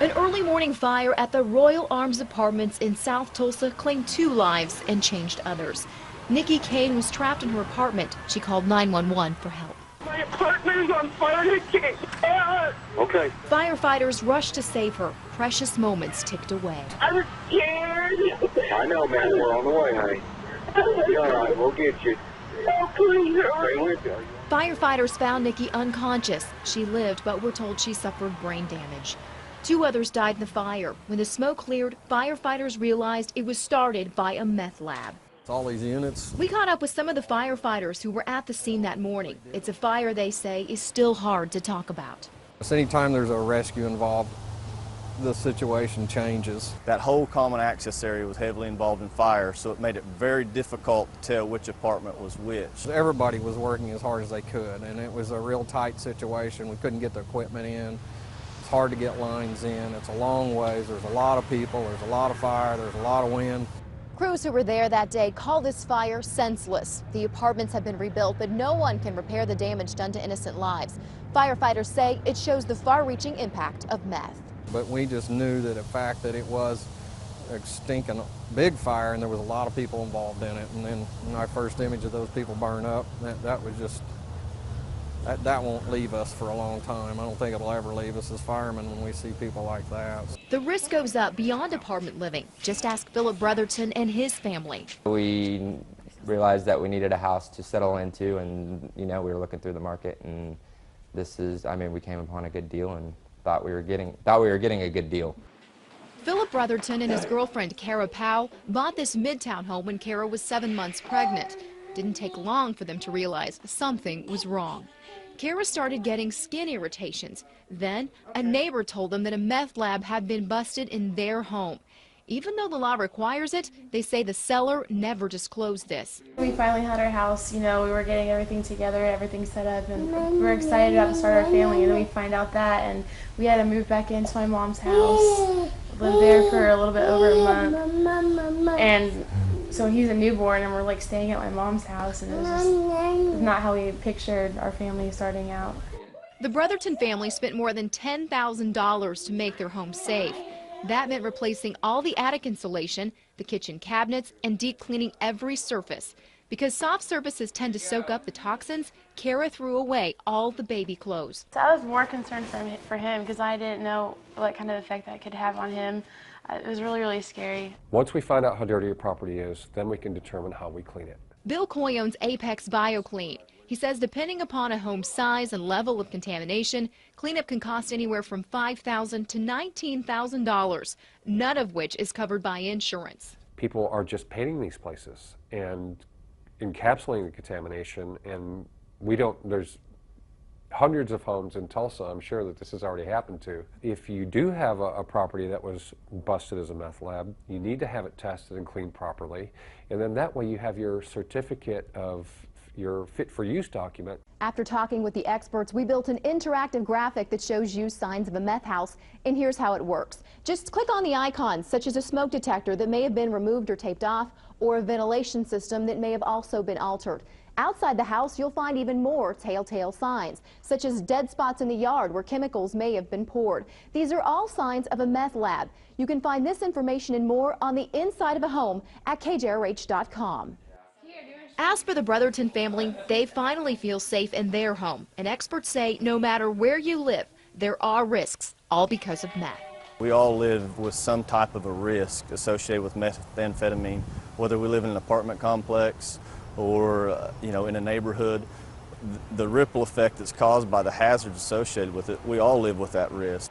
An early morning fire at the Royal Arms Apartments in South Tulsa claimed 2 lives and changed others. Nikki Kane was trapped in her apartment. She called 911 for help. My apartment is on fire, Nikki. Okay. Firefighters rushed to save her. Precious moments ticked away. I'm scared. I know, man. We're on the way, honey. Be all right. We'll get you. Oh, please hurry. Stay with you. Firefighters found Nikki unconscious. She lived, but we're told she suffered brain damage. 2 others died in the fire. When the smoke cleared, firefighters realized it was started by a meth lab. All these units. We caught up with some of the firefighters who were at the scene that morning. It's a fire they say is still hard to talk about. Anytime there's a rescue involved, the situation changes. That whole common access area was heavily involved in fire, so it made it very difficult to tell which apartment was which. Everybody was working as hard as they could, and it was a real tight situation. We couldn't get the equipment in. It's hard to get lines in. It's a long ways. There's a lot of people. There's a lot of fire. There's a lot of wind. Crews who were there that day call this fire senseless. The apartments have been rebuilt, but no one can repair the damage done to innocent lives. Firefighters say it shows the far-reaching impact of meth. But we just knew that the fact that it was a stinking big fire and there was a lot of people involved in it. And then when our first image of those people burn up, that was just, that won't leave us for a long time. I don't think it'll ever leave us as firemen when we see people like that. The risk goes up beyond apartment living. Just ask Philip Brotherton and his family. We realized that we needed a house to settle into, and we were looking through the market, and we came upon a good deal and thought we were getting a good deal. Philip Brotherton and his girlfriend Kara Powell bought this Midtown home when Kara was 7 months pregnant. Didn't take long for them to realize something was wrong. Kara started getting skin irritations. Then a neighbor told them that a meth lab had been busted in their home. Even though the law requires it, they say the seller never disclosed this. We finally had our house, we were getting everything together, everything set up, and we were excited about to start our family, and then we find out that, and we had to move back into my mom's house, live there for a little bit over a month, and so he's a newborn, and we're like staying at my mom's house, and it was just not how we pictured our family starting out. The Brotherton family spent more than $10,000 to make their home safe. That meant replacing all the attic insulation, the kitchen cabinets, and deep cleaning every surface. Because soft surfaces tend to soak up the toxins, Kara threw away all the baby clothes. So I was more concerned for him because I didn't know what kind of effect that could have on him. It was really, really scary. Once we find out how dirty your property is, then we can determine how we clean it. Bill Coy owns Apex BioClean. He says depending upon a home's size and level of contamination, cleanup can cost anywhere from $5,000 to $19,000, none of which is covered by insurance. People are just painting these places and encapsulating the contamination, and there's hundreds of homes in Tulsa, I'm sure that this has already happened to. If you do have a property that was busted as a meth lab, you need to have it tested and cleaned properly, and then that way you have your certificate of your fit-for-use document. After talking with the experts, we built an interactive graphic that shows you signs of a meth house, and here's how it works. Just click on the icons, such as a smoke detector that may have been removed or taped off, or a ventilation system that may have also been altered. Outside the house, you'll find even more telltale signs, such as dead spots in the yard where chemicals may have been poured. These are all signs of a meth lab. You can find this information and more on the inside of a home at kjrh.com. As for the Brotherton family, they finally feel safe in their home. And experts say no matter where you live, there are risks, all because of meth. We all live with some type of a risk associated with methamphetamine, whether we live in an apartment complex or in a neighborhood. The ripple effect that's caused by the hazards associated with it, we all live with that risk.